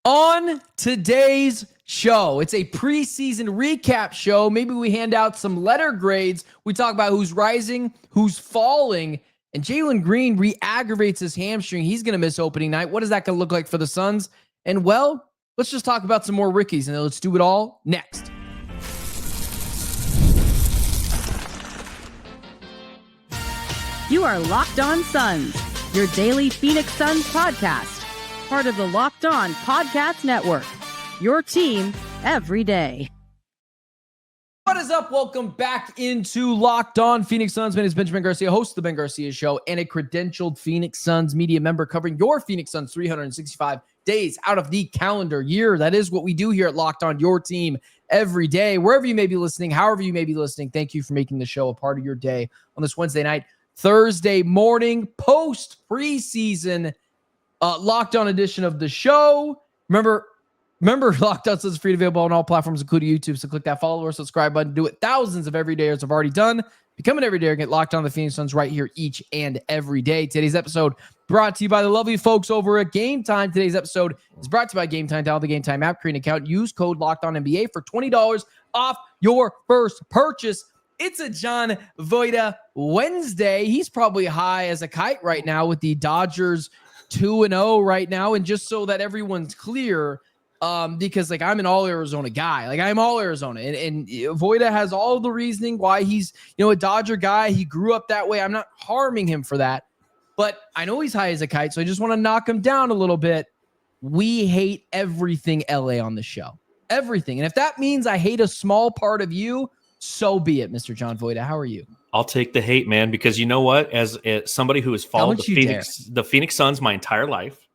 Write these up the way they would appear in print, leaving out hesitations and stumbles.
On today's show, it's a preseason recap show. Maybe we hand out some letter grades. We talk about who's rising, who's falling, and Jalen Green re-aggravates his hamstring. He's going to miss opening night. What is that going to look like for the Suns? And well, let's just talk about some more rookies, and then let's do it all next. You are Locked On Suns, your daily Phoenix Suns podcast. Part of the Locked On Podcast Network, your team every day. What is up? Welcome back into Locked On Phoenix Suns. My name is Benjamin Garcia, host of The Ben Garcia Show, and a credentialed Phoenix Suns media member covering your Phoenix Suns 365 days out of the calendar year. That is what we do here at Locked On, your team every day. Wherever you may be listening, however you may be listening, thank you for making the show a part of your day on this Wednesday night, Thursday morning, post preseason Locked On edition of the show. Remember, Locked On is free and available on all platforms, including YouTube. So click that follow or subscribe button. Do it. Thousands of everydayers have already done. Become an everydayer and get Locked On the Phoenix Suns right here each and every day. Today's episode brought to you by the lovely folks over at Game Time. Today's episode is brought to you by Game Time. Download the Game Time app, create an account, use code Locked On NBA for $20 off your first purchase. It's a John Voida Wednesday. He's probably high as a kite right now with the Dodgers 2-0 right now. And just so that everyone's clear, because I'm an all Arizona guy, I'm all Arizona, and Voida has all the reasoning why he's, a Dodger guy. He grew up that way. I'm not harming him for that, but I know he's high as a kite. So I just want to knock him down a little bit. We hate everything LA on the show, everything. And if that means I hate a small part of you, so be it, Mr. John Voida. How are you? I'll take the hate, man, because you know what? As somebody who has followed the Phoenix Suns my entire life,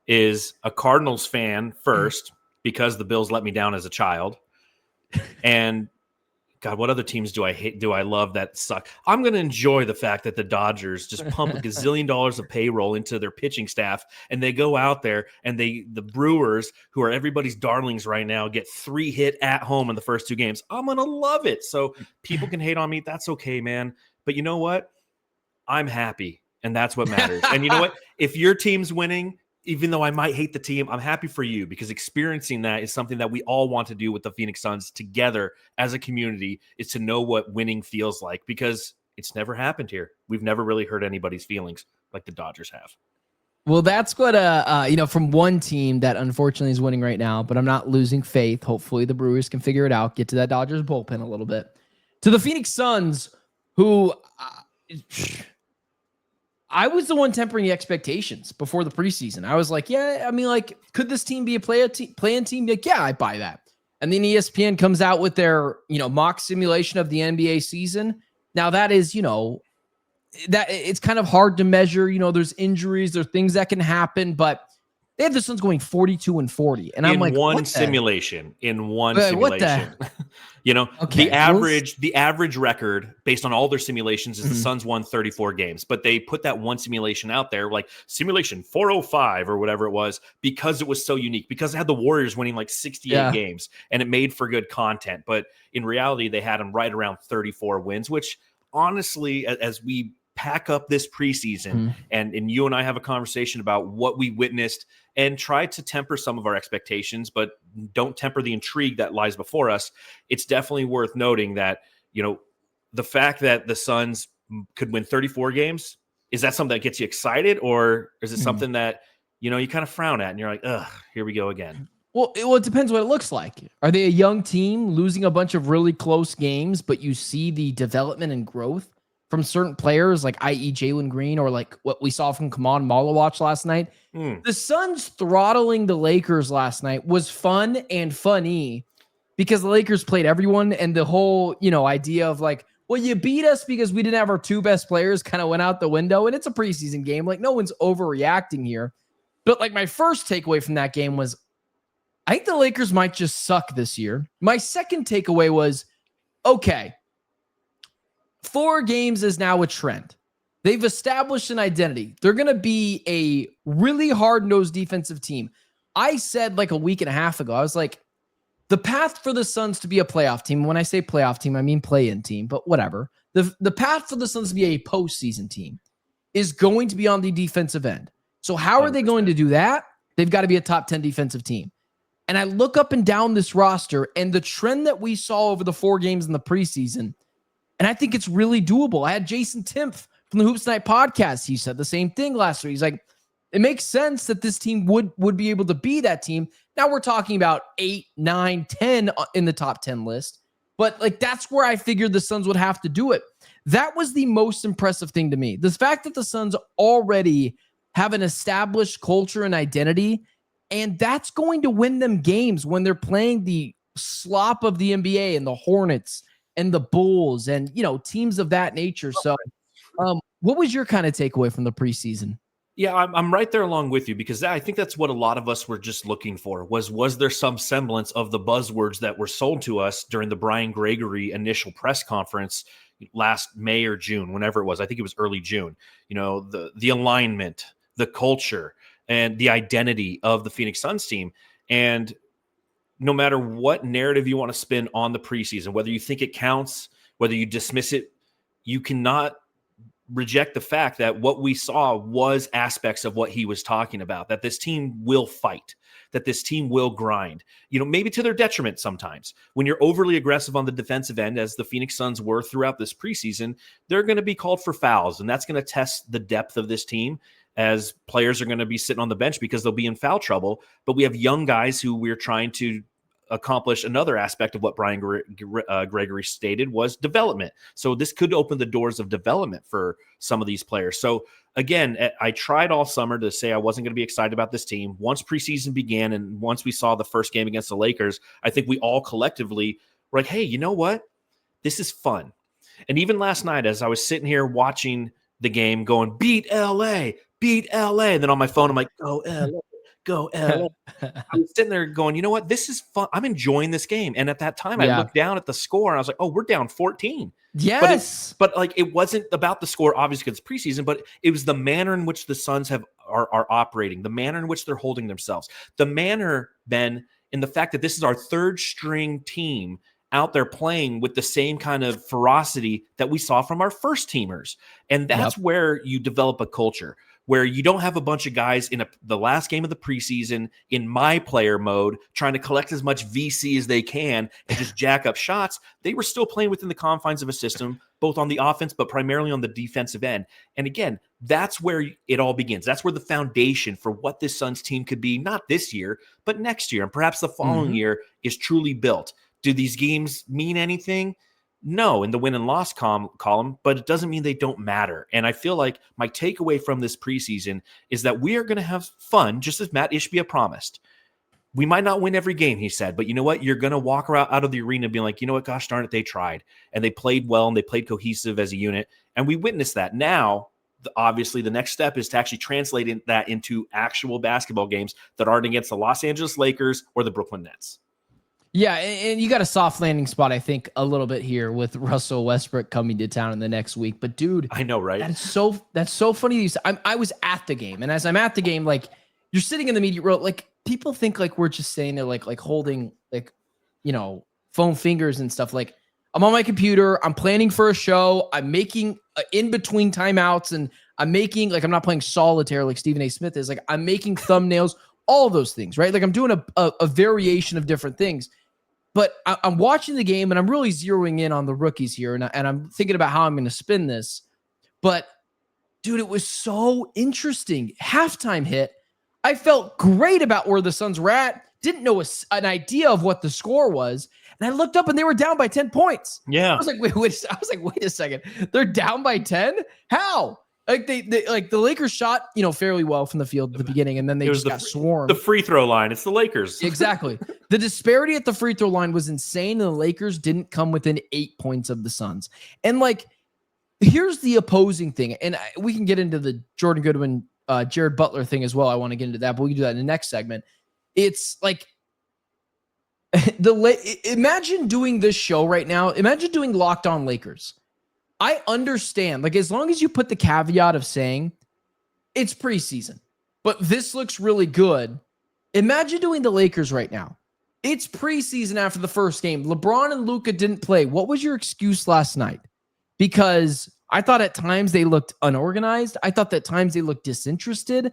is a Cardinals fan first because the Bills let me down as a child. And God, what other teams do I hate? Do I love that suck? I'm going to enjoy the fact that the Dodgers just pump a gazillion dollars of payroll into their pitching staff, and they go out there and the Brewers, who are everybody's darlings right now, get 3 hit at home in the first 2 games. I'm going to love it. So people can hate on me. That's okay, man. But you know what? I'm happy, and that's what matters. And you know what? If your team's winning, even though I might hate the team, I'm happy for you, because experiencing that is something that we all want to do with the Phoenix Suns together as a community, is to know what winning feels like, because it's never happened here. We've never really hurt anybody's feelings like the Dodgers have. Well, that's what, from one team that unfortunately is winning right now, but I'm not losing faith. Hopefully the Brewers can figure it out, get to that Dodgers bullpen a little bit. To the Phoenix Suns, who... I was the one tempering the expectations before the preseason. I was like, could this team be a play-in team? Yeah, I buy that. And then ESPN comes out with their, mock simulation of the NBA season. Now that is, that it's kind of hard to measure. There's injuries, there's things that can happen, but they have the Suns going 42-40. And I'm like, in one simulation. Okay, the average record based on all their simulations is the Suns won 34 games, but they put that one simulation out there, like simulation 405 or whatever it was, because it was so unique, because it had the Warriors winning like 68 games, and it made for good content. But in reality, they had them right around 34 wins, which honestly, as we pack up this preseason and you and I have a conversation about what we witnessed and try to temper some of our expectations, but don't temper the intrigue that lies before us, it's definitely worth noting that, the fact that the Suns could win 34 games, is that something that gets you excited, or is it something that, you kind of frown at and you're like, ugh, here we go again? Well, it depends what it looks like. Are they a young team losing a bunch of really close games, but you see the development and growth from certain players, like i.e. Jalen Green, or like what we saw from Khaman Maluach last night? The Suns throttling the Lakers last night was fun and funny, because the Lakers played everyone, and the whole, idea of like, well, you beat us because we didn't have our 2 best players kind of went out the window, and it's a preseason game. Like, no one's overreacting here. But like, my first takeaway from that game was, I think the Lakers might just suck this year. My second takeaway was, okay, 4 games is now a trend. They've established an identity. They're going to be a really hard-nosed defensive team. I said like a week and a half ago, I was like, the path for the Suns to be a playoff team, when I say playoff team, I mean play-in team, but whatever. The path for the Suns to be a postseason team is going to be on the defensive end. So how are they going to do that? They've got to be a top 10 defensive team. And I look up and down this roster and the trend that we saw over the 4 games in the preseason, and I think it's really doable. I had Jason Timpf from the Hoops Night podcast. He said the same thing last week. He's like, it makes sense that this team would be able to be that team. Now we're talking about 8, 9, 10 in the top 10 list. But like that's where I figured the Suns would have to do it. That was the most impressive thing to me. The fact that the Suns already have an established culture and identity, and that's going to win them games when they're playing the slop of the NBA and the Hornets and the Bulls and, teams of that nature. So what was your kind of takeaway from the preseason? Yeah, I'm right there along with you because I think that's what a lot of us were just looking for was there some semblance of the buzzwords that were sold to us during the Brian Gregory initial press conference last May or June, whenever it was. I think it was early June. The alignment, the culture, and the identity of the Phoenix Suns team. And no matter what narrative you want to spin on the preseason, whether you think it counts, whether you dismiss it, you cannot reject the fact that what we saw was aspects of what he was talking about, that this team will fight, that this team will grind, maybe to their detriment sometimes. When you're overly aggressive on the defensive end, as the Phoenix Suns were throughout this preseason, they're going to be called for fouls, and that's going to test the depth of this team as players are going to be sitting on the bench because they'll be in foul trouble. But we have young guys who we're trying to accomplish another aspect of what Brian Gregory stated was development. So this could open the doors of development for some of these players. So again, I tried all summer to say I wasn't going to be excited about this team. Once preseason began and once we saw the first game against the Lakers, I think we all collectively were like, hey, you know what? This is fun. And even last night, as I was sitting here watching the game going, beat LA. And then on my phone, I'm like, go LA. Go LA. I was sitting there going, you know what? This is fun. I'm enjoying this game. And at that time, I looked down at the score and I was like, oh, we're down 14. Yes. But it wasn't about the score, obviously, because it's preseason, but it was the manner in which the Suns are operating, the manner in which they're holding themselves, the manner, Ben, in the fact that this is our third string team out there playing with the same kind of ferocity that we saw from our first teamers. And that's where you develop a culture where you don't have a bunch of guys in the last game of the preseason in my player mode trying to collect as much VC as they can and just jack up shots. They were still playing within the confines of a system, both on the offense, but primarily on the defensive end. And again, that's where it all begins. That's where the foundation for what this Suns team could be, not this year, but next year, and perhaps the following year, is truly built. Do these games mean anything? No, in the win and loss column, but it doesn't mean they don't matter. And I feel like my takeaway from this preseason is that we are going to have fun, just as Matt Ishbia promised. We might not win every game, he said, but you know what? You're going to walk out of the arena being like, you know what? Gosh darn it, they tried. And they played well, and they played cohesive as a unit. And we witnessed that. Now, obviously, the next step is to actually translate that into actual basketball games that aren't against the Los Angeles Lakers or the Brooklyn Nets. Yeah, and you got a soft landing spot, I think, a little bit here with Russell Westbrook coming to town in the next week. But dude, I know, right? That's so funny. I was at the game, and as I'm at the game, like you're sitting in the media row, like people think like we're just saying they're like holding foam fingers and stuff. Like I'm on my computer, I'm planning for a show, I'm making in between timeouts, and I'm making I'm not playing solitaire like Stephen A. Smith is. Like I'm making thumbnails, all those things, right? Like I'm doing a variation of different things. But I'm watching the game and I'm really zeroing in on the rookies here. And I'm thinking about how I'm going to spin this. But, dude, it was so interesting. Halftime hit. I felt great about where the Suns were at. Didn't know an idea of what the score was. And I looked up and they were down by 10 points. Yeah. I was like, wait a second. They're down by 10? How? Like they the Lakers shot, fairly well from the field at the beginning, and then they just got swarmed. The free throw line. It's the Lakers. Exactly. The disparity at the free throw line was insane, and the Lakers didn't come within 8 points of the Suns. And here's the opposing thing, and we can get into the Jordan Goodwin, Jared Butler thing as well. I want to get into that, but we can do that in the next segment. It's like imagine doing this show right now. Imagine doing Locked On Lakers. I understand, as long as you put the caveat of saying it's preseason, but this looks really good. Imagine doing the Lakers right now. It's preseason after the first game. LeBron and Luka didn't play. What was your excuse last night? Because I thought at times they looked unorganized. I thought that at times they looked disinterested.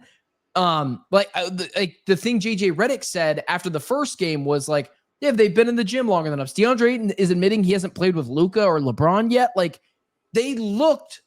The thing JJ Redick said after the first game was like, yeah, they've been in the gym longer than us. DeAndre Ayton is admitting he hasn't played with Luka or LeBron yet. Like, they looked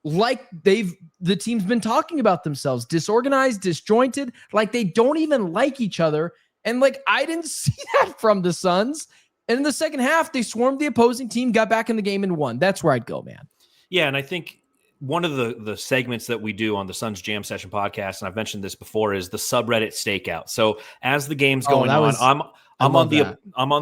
like the team's been talking about themselves, disorganized, disjointed, like they don't even like each other. And like, I didn't see that from the Suns. And in the second half, they swarmed the opposing team, got back in the game and won. That's where I'd go, man. Yeah, and I think one of the segments that we do on the Suns Jam Session podcast, and I've mentioned this before, is the subreddit stakeout. So as the game's going on, I'm on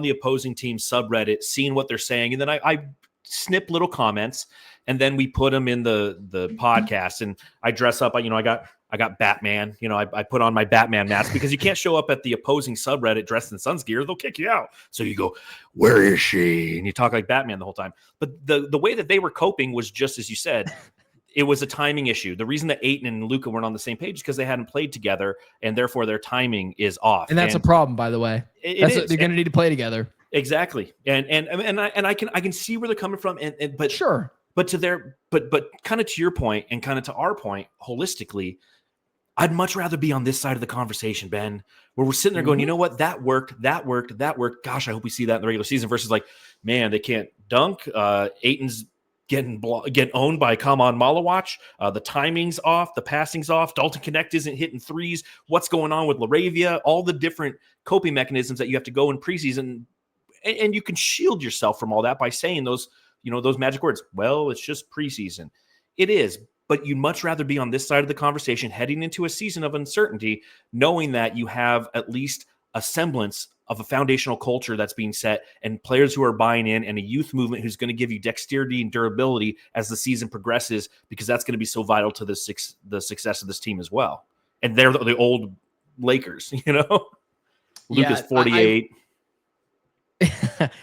the opposing team subreddit, seeing what they're saying, and then I snip little comments, and then we put them in the podcast. And I dress up. I got Batman. I put on my Batman mask because you can't show up at the opposing subreddit dressed in Suns gear; they'll kick you out. So you go, "Where is she?" And you talk like Batman the whole time. But the way that they were coping was just as you said. It was a timing issue. The reason that Ayton and Luka weren't on the same page is because they hadn't played together, and therefore their timing is off. And that's a problem, by the way. They're going to need to play together. Exactly. And I can see where they're coming from. But sure. But kind of to your point and kind of to our point, holistically, I'd much rather be on this side of the conversation, Ben, where we're sitting there going, you know what, that worked. Gosh, I hope we see that in the regular season. Versus like, man, they can't dunk. Ayton's getting owned by Khaman Maluach. The timing's off. The passing's off. Dalton Connect isn't hitting threes. What's going on with LaRavia? All the different coping mechanisms that you have to go in preseason. And you can shield yourself from all that by saying those magic words. Well, it's just preseason. It is. But you'd much rather be on this side of the conversation heading into a season of uncertainty, knowing that you have at least a semblance of a foundational culture that's being set and players who are buying in and a youth movement who's going to give you dexterity and durability as the season progresses, because that's going to be so vital to the success of this team as well. And they're the old Lakers, Luka's 48.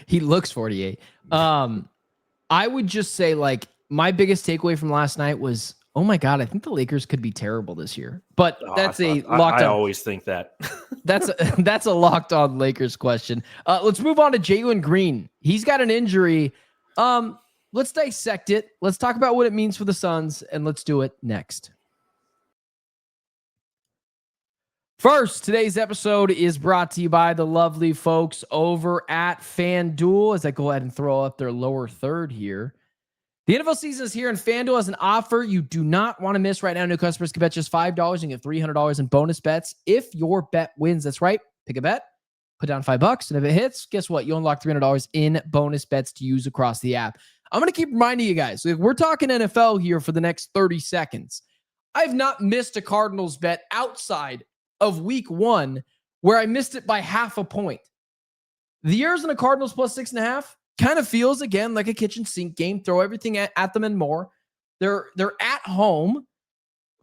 He looks 48. I would just say, like, my biggest takeaway from last night was, oh my God, I think the Lakers could be terrible this year. But that's I always think that. that's a locked on Lakers question. Let's move on to Jalen Green. He's got an injury. Let's dissect it. Let's talk about what it means for the Suns, and let's do it next. First, today's episode is brought to you by the lovely folks over at FanDuel, as I go ahead and throw up their lower third here. The NFL season is here, and FanDuel has an offer you do not want to miss right now. New customers can bet just $5 and get $300 in bonus bets if your bet wins. That's right. Pick a bet, put down $5, and if it hits, guess what? You unlock $300 in bonus bets to use across the app. I'm going to keep reminding you guys, we're talking NFL here for the next 30 seconds. I've not missed a Cardinals bet outside of week 1 where I missed it by half a point. The Arizona Cardinals plus 6.5 kind of feels, again, like a kitchen sink game. Throw everything at them and more. They're at home.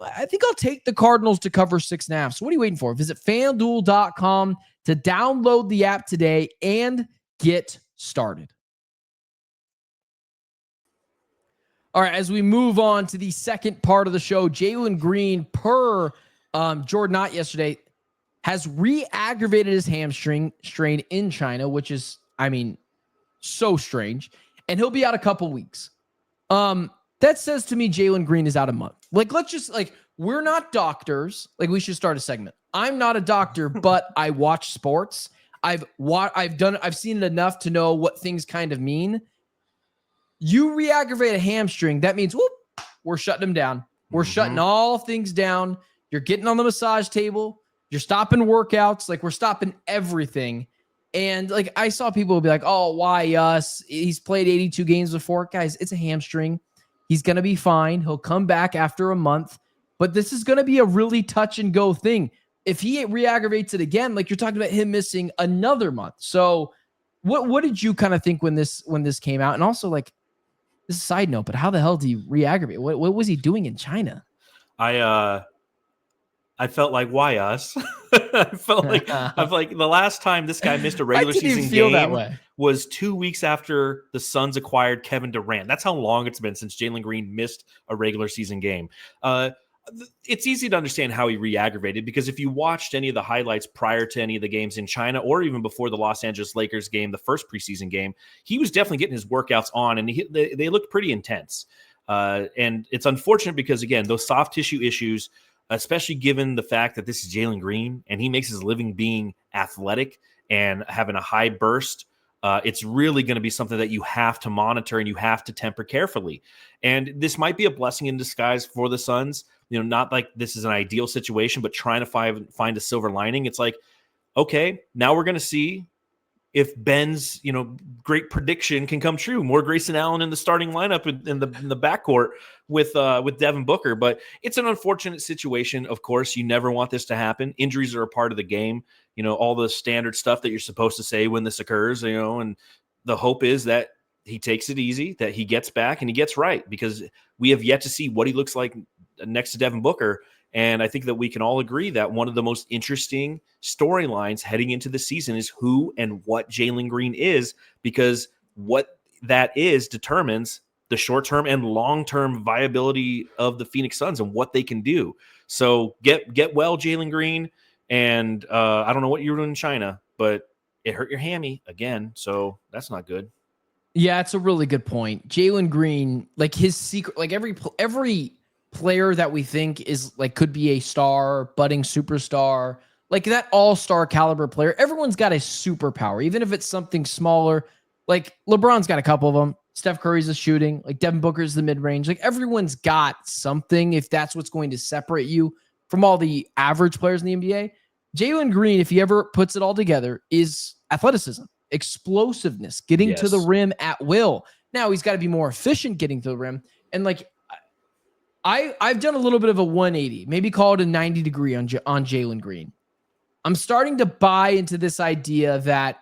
I think I'll take the Cardinals to cover 6.5. So what are you waiting for? Visit FanDuel.com to download the app today and get started. All right, as we move on to the second part of the show, Jalen Green, per Jordan Ott yesterday, has re-aggravated his hamstring strain in China, which is, so strange. And he'll be out a couple weeks. That says to me Jalen Green is out a month. We're not doctors. We should start a segment. I'm not a doctor, but I watch sports. I've seen it enough to know what things kind of mean. You re-aggravate a hamstring, that means, we're shutting them down. We're shutting all things down. You're getting on the massage table. You're stopping workouts. We're stopping everything. And I saw people be like, oh, why us? He's played 82 games before. Guys, it's a hamstring. He's going to be fine. He'll come back after a month. But this is going to be a really touch and go thing. If he re-aggravates it again, you're talking about him missing another month. So what did you kind of think when this came out? And also, this is a side note, but how the hell do you re-aggravate? What was he doing in China? I felt like, why us? I felt like the last time this guy missed a regular season game was 2 weeks after the Suns acquired Kevin Durant. That's how long it's been since Jalen Green missed a regular season game. It's easy to understand how he re-aggravated, because if you watched any of the highlights prior to any of the games in China, or even before the Los Angeles Lakers game, the first preseason game, he was definitely getting his workouts on, and they looked pretty intense. And it's unfortunate because, again, those soft tissue issues, especially given the fact that this is Jalen Green and he makes his living being athletic and having a high burst. It's really going to be something that you have to monitor and you have to temper carefully. And this might be a blessing in disguise for the Suns. Not like this is an ideal situation, but trying to find a silver lining. It's like, okay, now we're going to see if Ben's, great prediction can come true. More Grayson Allen in the starting lineup in the backcourt with Devin Booker. But it's an unfortunate situation. Of course, you never want this to happen. Injuries are a part of the game. All the standard stuff that you're supposed to say when this occurs, and the hope is that he takes it easy, that he gets back and he gets right, because we have yet to see what he looks like next to Devin Booker. And I think that we can all agree that one of the most interesting storylines heading into the season is who and what Jalen Green is, because what that is determines the short-term and long-term viability of the Phoenix Suns and what they can do. So get well, Jalen Green. And I don't know what you were doing in China, but it hurt your hammy again. So that's not good. Yeah, it's a really good point. Jalen Green, like his secret, like every player that we think is like could be a star, budding superstar, like that all-star caliber player, everyone's got a superpower, even if it's something smaller. Like LeBron's got a couple of them. Steph Curry's the shooting, like Devin Booker's the mid-range. Like everyone's got something, if that's what's going to separate you from all the average players in the NBA. Jalen Green, if he ever puts it all together, is athleticism, explosiveness, getting to the rim at will. Now he's got to be more efficient getting to the rim. And like I've done a little bit of a 180, maybe call it a 90 degree on Jalen Green. I'm starting to buy into this idea that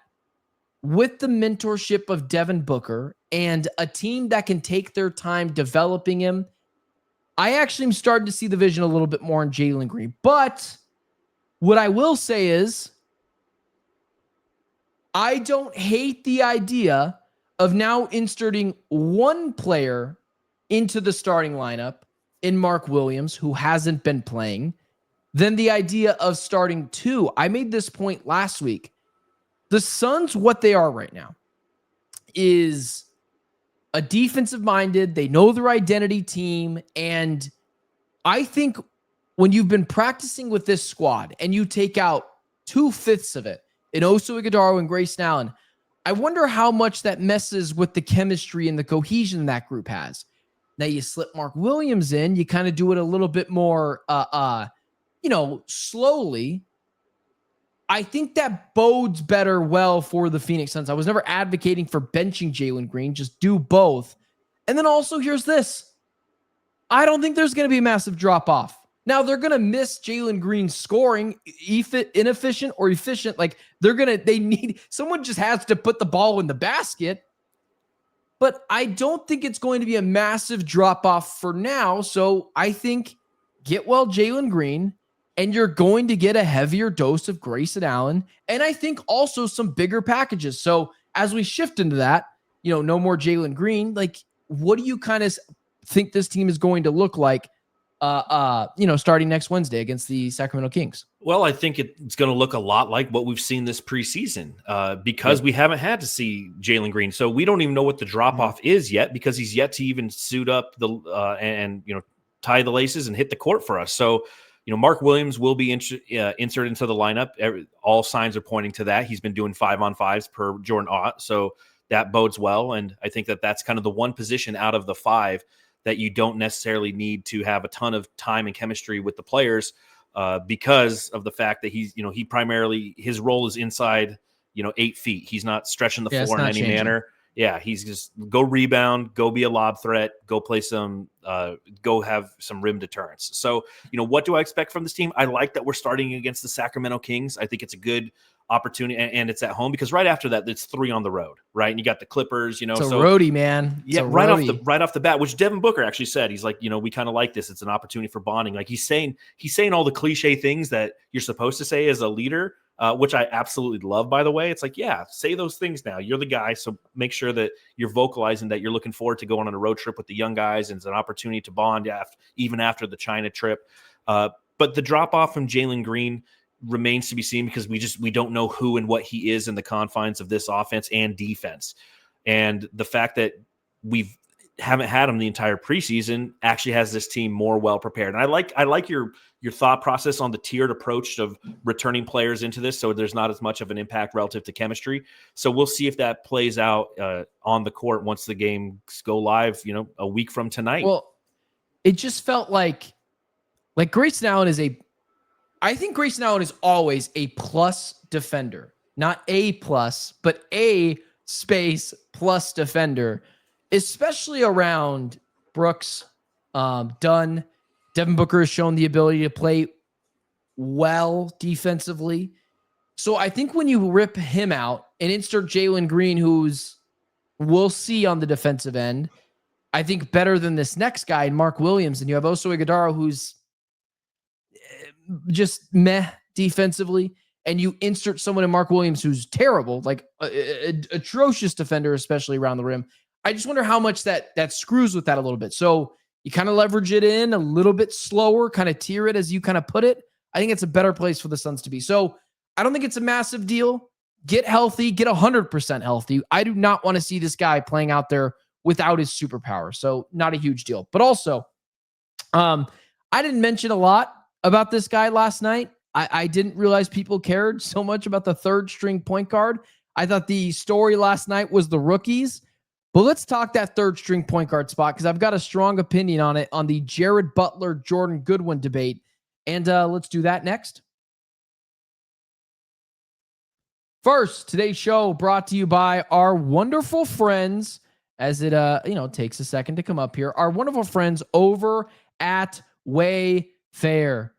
with the mentorship of Devin Booker and a team that can take their time developing him, I actually am starting to see the vision a little bit more in Jalen Green. But what I will say is I don't hate the idea of now inserting one player into the starting lineup in Mark Williams, who hasn't been playing, than the idea of starting two. I made this point last week. The Suns, what they are right now, is a defensive-minded, they know their identity team, and I think when you've been practicing with this squad and you take out 2/5 of it in Oso Ighodaro and Grayson Allen, I wonder how much that messes with the chemistry and the cohesion that group has. Now you slip Mark Williams in, you kind of do it a little bit more, slowly. I think that bodes well for the Phoenix Suns. I was never advocating for benching Jalen Green. Just do both. And then also here's this. I don't think there's going to be a massive drop off. Now they're going to miss Jalen Green scoring, inefficient or efficient. Like someone just has to put the ball in the basket. But I don't think it's going to be a massive drop-off for now. So I think get well Jalen Green, and you're going to get a heavier dose of Grayson Allen. And I think also some bigger packages. So as we shift into that, no more Jalen Green. Like, what do you kind of think this team is going to look like, starting next Wednesday against the Sacramento Kings? Well, I think it's going to look a lot like what we've seen this preseason because we haven't had to see Jalen Green. So we don't even know what the drop-off is yet, because he's yet to even suit up and tie the laces and hit the court for us. So, Mark Williams will be inserted into the lineup. All signs are pointing to that. He's been doing 5-on-5s per Jordan Ott. So that bodes well. And I think that that's kind of the one position out of the 5 that you don't necessarily need to have a ton of time and chemistry with the players because of the fact that he's, he primarily, his role is inside, 8 feet. He's not stretching the floor in any manner. Yeah, he's just go rebound, go be a lob threat, go play go have some rim deterrence. So, what do I expect from this team? I like that we're starting against the Sacramento Kings. I think it's a good opportunity, and it's at home, because right after that, it's 3 on the road, right? And you got the Clippers, It's a roadie, man. Yeah, right off the bat, which Devin Booker actually said, he's like, we kind of like this. It's an opportunity for bonding. Like he's saying all the cliche things that you're supposed to say as a leader, which I absolutely love, by the way. It's like, yeah, say those things now. You're the guy, so make sure that you're vocalizing that you're looking forward to going on a road trip with the young guys, and it's an opportunity to bond even after the China trip. But the drop-off from Jalen Green remains to be seen, because we don't know who and what he is in the confines of this offense and defense. And the fact that haven't had him the entire preseason, actually has this team more well prepared. And I like your thought process on the tiered approach of returning players into this, so there's not as much of an impact relative to chemistry. So we'll see if that plays out on the court once the games go live, a week from tonight. Well, it just felt like Grayson Allen I think Grayson Allen is always a plus defender, not A plus, but A space plus defender, especially around Brooks, Dunn. Devin Booker has shown the ability to play well defensively. So I think when you rip him out and insert Jalen Green, we'll see on the defensive end, I think better than this next guy, Mark Williams, and you have Oso Ighodaro, who's just meh defensively, and you insert someone in Mark Williams who's terrible, like atrocious defender, especially around the rim. I just wonder how much that screws with that a little bit. So you kind of leverage it in a little bit slower, kind of tier it as you kind of put it. I think it's a better place for the Suns to be. So I don't think it's a massive deal. Get healthy, get 100% healthy. I do not want to see this guy playing out there without his superpower. So not a huge deal. But also, I didn't mention a lot about this guy last night. I didn't realize people cared so much about the third string point guard. I thought the story last night was the rookies. But let's talk that third string point guard spot, because I've got a strong opinion on it on the Jared Butler, Jordan Goodwin debate. And let's do that next. First, today's show brought to you by our wonderful friends, as it takes a second to come up here, our wonderful friends over at Wayfair.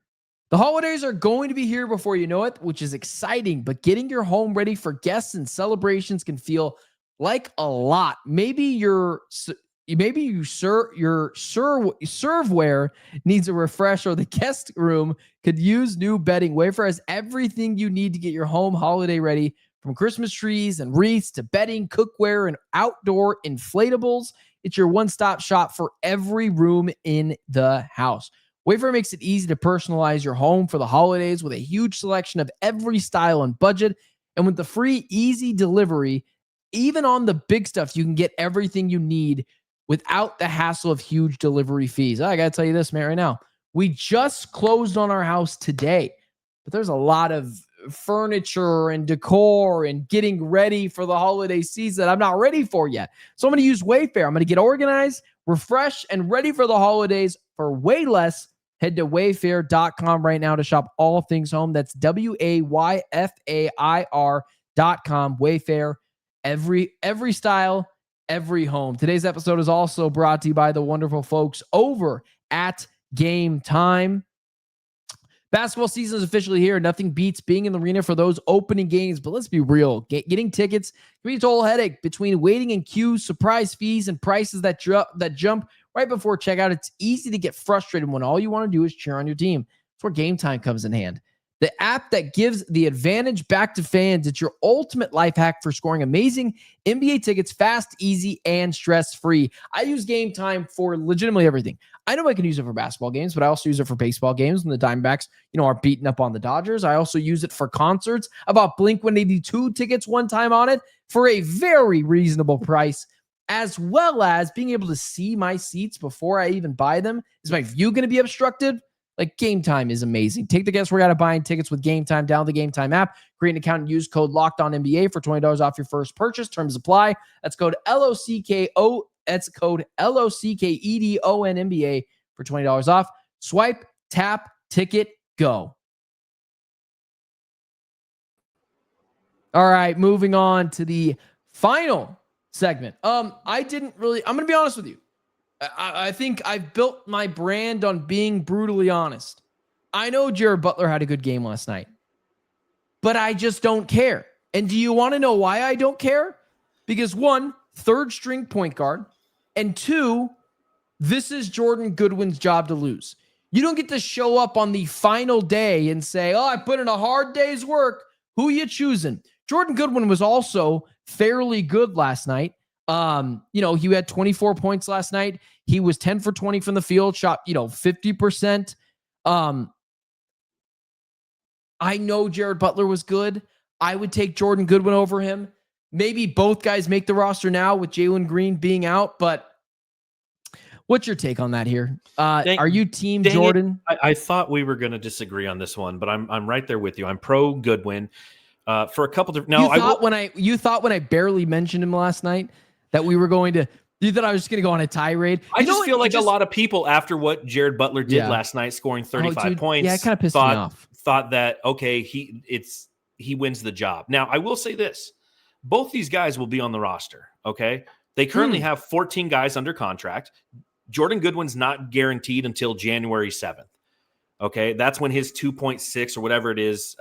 The holidays are going to be here before you know it, which is exciting, but getting your home ready for guests and celebrations can feel like a lot. Maybe your serveware needs a refresh, or the guest room could use new bedding. Wayfair has everything you need to get your home holiday ready, from Christmas trees and wreaths to bedding, cookware, and outdoor inflatables. It's your one-stop shop for every room in the house. Wayfair makes it easy to personalize your home for the holidays with a huge selection of every style and budget. And with the free, easy delivery, even on the big stuff, you can get everything you need without the hassle of huge delivery fees. I got to tell you this, man, right now. We just closed on our house today, but there's a lot of furniture and decor and getting ready for the holiday season I'm not ready for yet. So I'm going to use Wayfair. I'm going to get organized, refreshed, and ready for the holidays for way less. Head to wayfair.com right now to shop all things home. That's WAYFAIR.com. Wayfair, every style, every home. Today's episode is also brought to you by the wonderful folks over at Game Time. Basketball season is officially here. Nothing beats being in the arena for those opening games, but let's be real. Getting tickets can be a total headache between waiting in queues, surprise fees, and prices that jump right before checkout. It's easy to get frustrated when all you want to do is cheer on your team. That's where Game Time comes in hand. The app that gives the advantage back to fans. It's your ultimate life hack for scoring amazing NBA tickets fast, easy, and stress-free. I use Game Time for legitimately everything. I know I can use it for basketball games, but I also use it for baseball games when the Diamondbacks, are beating up on the Dodgers. I also use it for concerts. I bought Blink-182 tickets one time on it for a very reasonable price, as well as being able to see my seats before I even buy them. Is my view going to be obstructed? Like, Game Time is amazing. Take the guesswork out of buying tickets with Game Time. Download the Game Time app, create an account, and use code LOCKEDONNBA for $20 off your first purchase. Terms apply. That's code LOCKEDONNBA for $20 off. Swipe, tap, ticket, go. All right, moving on to the final segment. I'm going to be honest with you. I think I've built my brand on being brutally honest. I know Jared Butler had a good game last night, but I just don't care. And do you want to know why I don't care? Because one, third string point guard, and two, this is Jordan Goodwin's job to lose. You don't get to show up on the final day and say, I put in a hard day's work. Who you choosing? Jordan Goodwin was also fairly good last night. He had 24 points last night. He was 10 for 20 from the field, shot, 50%. I know Jared Butler was good. I would take Jordan Goodwin over him. Maybe both guys make the roster now with Jalen Green being out, but What's your take on that here? Are you team Jordan? I thought we were going to disagree on this one, but I'm right there with you. I'm pro Goodwin for a couple different. No, you thought when I barely mentioned him last night that we were going to. You thought I was just going to go on a tirade. I just feel like a lot of people, after what Jared Butler did last night, scoring 35 points, it kind of pissed me off. Thought that okay, he wins the job. Now I will say this: both these guys will be on the roster. Okay, they currently have 14 guys under contract. Jordan Goodwin's not guaranteed until January 7th. Okay, that's when his 2.6 or whatever it is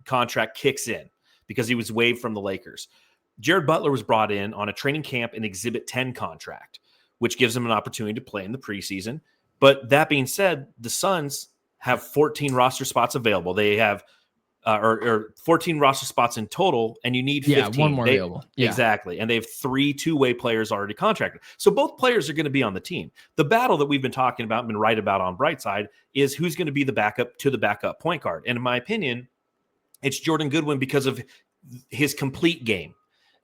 contract kicks in because he was waived from the Lakers. Jared Butler was brought in on a training camp and Exhibit 10 contract, which gives him an opportunity to play in the preseason. But that being said, the Suns have 14 roster spots available. They have or 14 roster spots in total, and you need 15. One more available. Yeah. Exactly. And they have 3 two-way players already contracted. So both players are going to be on the team. The battle that we've been talking about and been right about on Brightside is who's going to be the backup to the backup point guard. And in my opinion, it's Jordan Goodwin because of his complete game.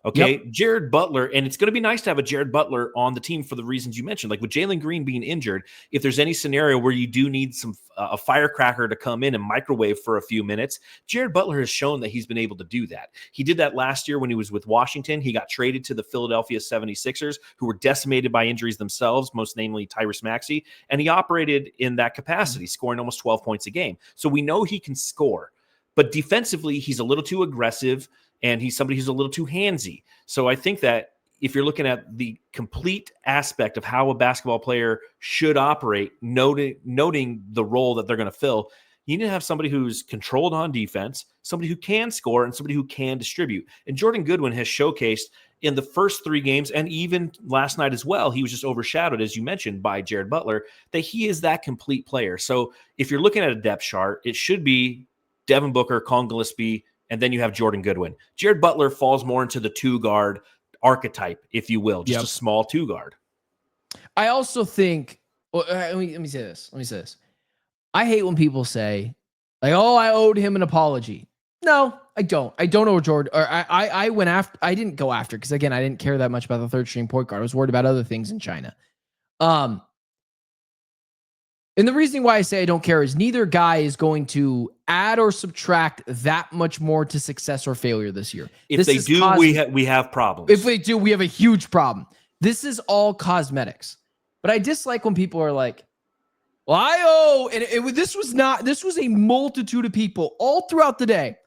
Okay, Jared Butler, and it's going to be nice to have a Jared Butler on the team for the reasons you mentioned. Like with Jalen Green being injured, if there's any scenario where you do need some a firecracker to come in and microwave for a few minutes, Jared Butler has shown that he's been able to do that. He did that last year when he was with Washington. He got traded to the Philadelphia 76ers, who were decimated by injuries themselves, most namely Tyrese Maxey, and he operated in that capacity, scoring almost 12 points a game. So we know he can score, but defensively, he's a little too aggressive. And he's somebody who's a little too handsy. So I think that if you're looking at the complete aspect of how a basketball player should operate, noting the role that they're going to fill, you need to have somebody who's controlled on defense, somebody who can score, and somebody who can distribute. And Jordan Goodwin has showcased in the first 3 games, and even last night as well, he was just overshadowed, as you mentioned, by Jared Butler, that he is that complete player. So if you're looking at a depth chart, it should be Devin Booker, Colin Gillespie, and then you have Jordan Goodwin. Jared Butler falls more into the 2-guard archetype, if you will, just a small 2-guard. I also think, let me say this. I hate when people say, like, oh, I owed him an apology. No, I don't. I don't owe Jordan. Or I went after, I didn't go after, because again, I didn't care that much about the third string point guard. I was worried about other things in China. And the reason why I say I don't care is neither guy is going to add or subtract that much more to success or failure this year. If they do, we have problems. If they do, we have a huge problem. This is all cosmetics. But I dislike when people are like, well, I owe, and this was a multitude of people all throughout the day.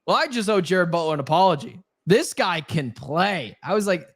Well, I just owe Jared Butler an apology. This guy can play. I was like,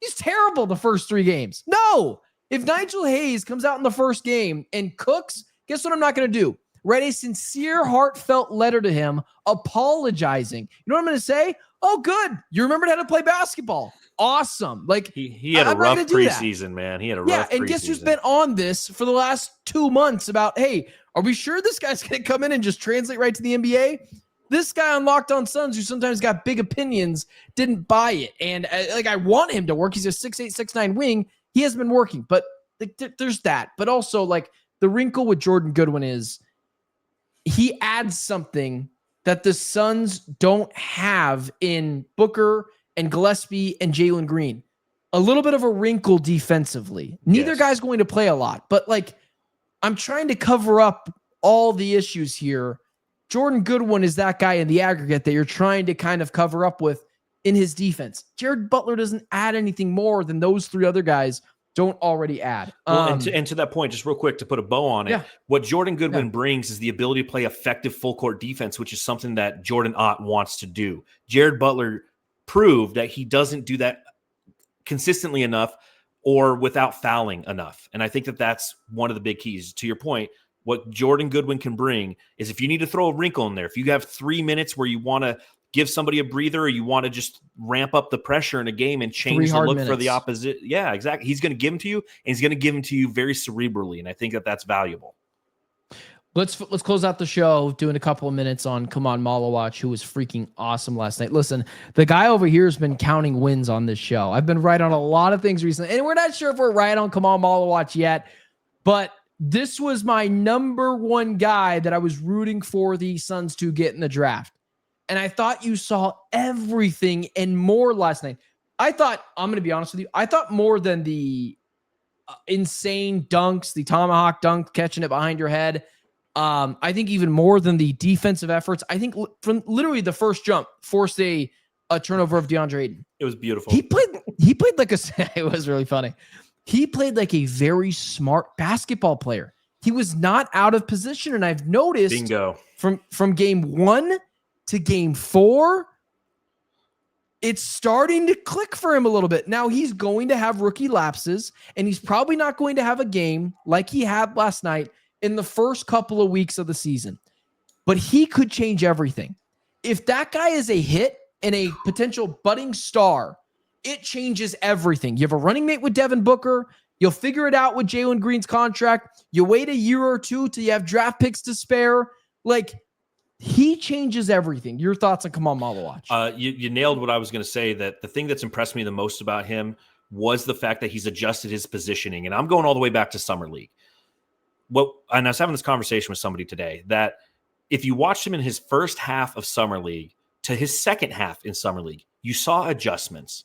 he's terrible the first 3 games. No. If Nigel Hayes comes out in the first game and cooks, guess what I'm not going to do? Write a sincere, heartfelt letter to him apologizing. You know what I'm going to say? Oh, good. You remembered how to play basketball. Awesome. Like he had a rough preseason, man. He had a rough preseason. And guess who's been on this for the last 2 months about, hey, are we sure this guy's going to come in and just translate right to the NBA? This guy on Locked On Suns, who sometimes got big opinions, didn't buy it. And I want him to work. He's a 6'8", 6'9" wing. He has been working, but there's that. But also, like, the wrinkle with Jordan Goodwin is he adds something that the Suns don't have in Booker and Gillespie and Jalen Green. A little bit of a wrinkle defensively. Neither guy's going to play a lot, but like, I'm trying to cover up all the issues here. Jordan Goodwin is that guy in the aggregate that you're trying to kind of cover up with in his defense. Jared Butler doesn't add anything more than those 3 other guys don't already add. Well, and to that point, just real quick to put a bow on it, what Jordan Goodwin brings is the ability to play effective full court defense, which is something that Jordan Ott wants to do. Jared Butler proved that he doesn't do that consistently enough or without fouling enough. And I think that that's one of the big keys. To your point, what Jordan Goodwin can bring is if you need to throw a wrinkle in there, if you have 3 minutes where you want to give somebody a breather or you want to just ramp up the pressure in a game and change the look for the opposite. Yeah, exactly. He's going to give them to you, and he's going to give them to you very cerebrally. And I think that that's valuable. Let's close out the show doing a couple of minutes on Khaman Maluach, who was freaking awesome last night. Listen, the guy over here has been counting wins on this show. I've been right on a lot of things recently, and we're not sure if we're right on Khaman Maluach yet, but this was my number 1 guy that I was rooting for the Suns to get in the draft. And I thought you saw everything and more last night. I thought, I'm going to be honest with you, I thought more than the insane dunks, the tomahawk dunk, catching it behind your head. I think even more than the defensive efforts, I think from literally the first jump forced a turnover of DeAndre Ayton. It was beautiful. He played like it was really funny. He played like a very smart basketball player. He was not out of position. And I've noticed Bingo. from game 1 to game 4, it's starting to click for him a little bit. Now he's going to have rookie lapses, and he's probably not going to have a game like he had last night in the first couple of weeks of the season. But he could change everything. If that guy is a hit and a potential budding star, it changes everything. You have a running mate with Devin Booker. You'll figure it out with Jalen Green's contract. You wait a year or two till you have draft picks to spare. Like, he changes everything. Your thoughts on Khaman Maluach? You nailed what I was going to say, that the thing that's impressed me the most about him was the fact that he's adjusted his positioning. And I'm going all the way back to Summer League. And I was having this conversation with somebody today, that if you watched him in his first half of Summer League to his second half in Summer League, you saw adjustments.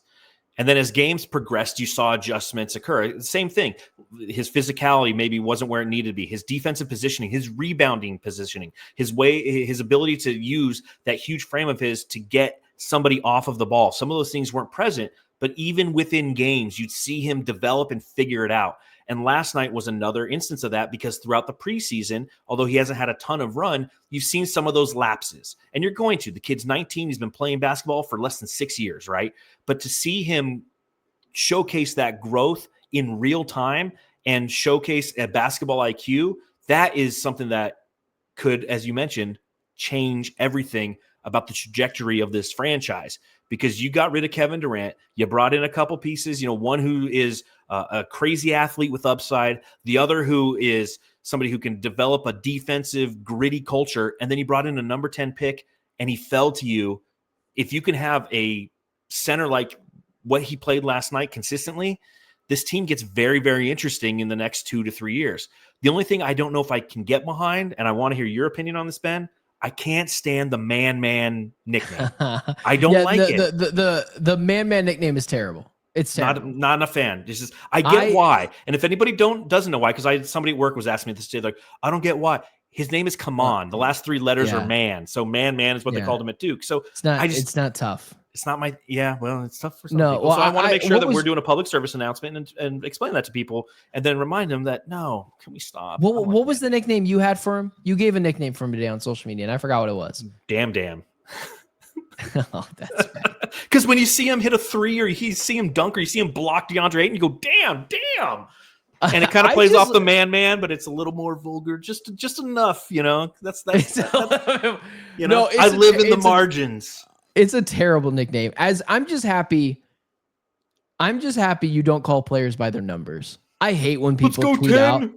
And then as games progressed, you saw adjustments occur. Same thing. His physicality maybe wasn't where it needed to be. His defensive positioning, his rebounding positioning, his ability to use that huge frame of his to get somebody off of the ball. Some of those things weren't present, but even within games, you'd see him develop and figure it out. And last night was another instance of that, because throughout the preseason, although he hasn't had a ton of run, you've seen some of those lapses. And you're going to. The kid's 19. He's been playing basketball for less than 6 years, right? But to see him showcase that growth in real time and showcase a basketball IQ, that is something that could, as you mentioned, change everything about the trajectory of this franchise. Because you got rid of Kevin Durant, you brought in a couple pieces, one who is a crazy athlete with upside, the other who is somebody who can develop a defensive, gritty culture, and then you brought in a number 10 pick, and he fell to you. If you can have a center like what he played last night consistently, this team gets very, very interesting in the next 2 to 3 years. The only thing I don't know if I can get behind, and I want to hear your opinion on this, Ben, I can't stand the man nickname. I don't like it. The man nickname is terrible. It's terrible. Not a fan. This is, I get why. And if anybody doesn't know why, because somebody at work was asking me this today, like, I don't get why. His name is Khaman. The last 3 letters are man. So man is what they called him at Duke. So it's not tough. It's not my, it's tough for some people. Well, so I want to make sure that we're doing a public service announcement and explain that to people, and then remind them that, no, can we stop? What was the nickname you had for him? You gave a nickname for him today on social media, and I forgot what it was. Damn. Oh, that's bad. Because when you see him hit a 3, or you see him dunk, or you see him block DeAndre Ayton, you go, damn. And it kind of plays off the man, but it's a little more vulgar, just enough, That's I live in the margins. It's a terrible nickname. I'm just happy you don't call players by their numbers. I hate when people tweet 10. Out.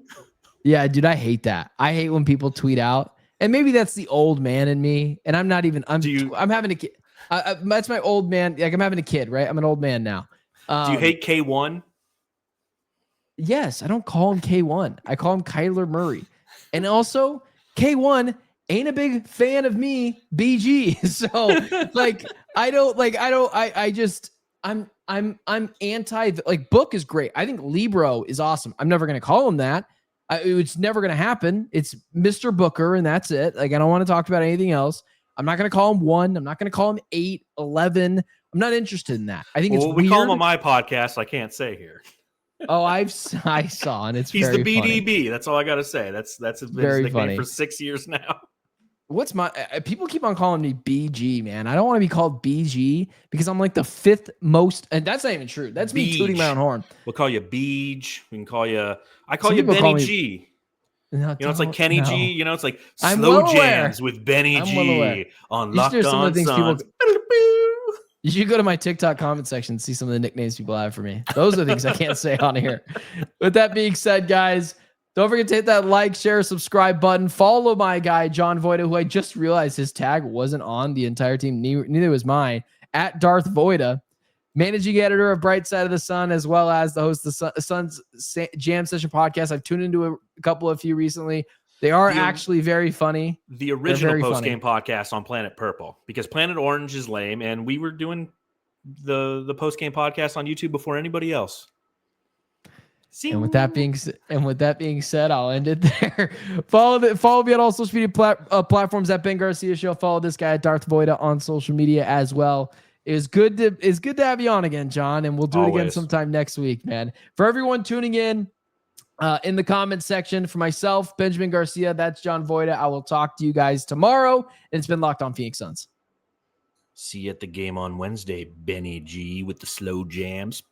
Yeah, dude, I hate that. I hate when people tweet out. And maybe that's the old man in me. And I'm having a kid. That's my old man. Like, I'm having a kid, right? I'm an old man now. Do you hate K1? Yes, I don't call him K1. I call him Kyler Murray. And also, K1 ain't a big fan of me, BG. So I'm anti, like, Book is great. I think Libro is awesome. I'm never going to call him that. It's never going to happen. It's Mr. Booker, and that's it. Like, I don't want to talk about anything else. I'm not going to call him 1. I'm not going to call him 8, 11. I'm not interested in that. I think it's weird. We call him on my podcast. I can't say here. Oh, I saw, and it's he's very the BDB. Funny. That's all I got to say. That's been very his nickname funny for 6 years now. What's my people keep on calling me BG, man. I don't want to be called BG because I'm like the 5th most, and that's not even true. That's me tooting my own horn. We'll call you Beej. We can call you. I call you Benny G. No, it's like Kenny G. It's like slow jams with Benny G on Locked On Suns. You should go to my TikTok comment section and see some of the nicknames people have for me. Those are the things I can't say on here. With that being said, guys, don't forget to hit that like, share, subscribe button. Follow my guy, John Voida, who I just realized his tag wasn't on the entire team. Neither was mine. At Darth Voida, managing editor of Bright Side of the Sun, as well as the host of the Sun's Jam Session podcast. I've tuned into a few recently. They are actually very funny. The original post-game podcast on Planet Purple, because Planet Orange is lame, and we were doing the post-game podcast on YouTube before anybody else. And with that being said, I'll end it there. Follow me on all social media platforms at Ben Garcia Show. Follow this guy at Darth Voida on social media as well. It's good to have you on again, John, and we'll do it again sometime next week, man. For everyone tuning in the comments section, for myself, Benjamin Garcia, that's John Voida. I will talk to you guys tomorrow. And it's been Locked On Phoenix Suns. See you at the game on Wednesday, Benny G with the slow jams.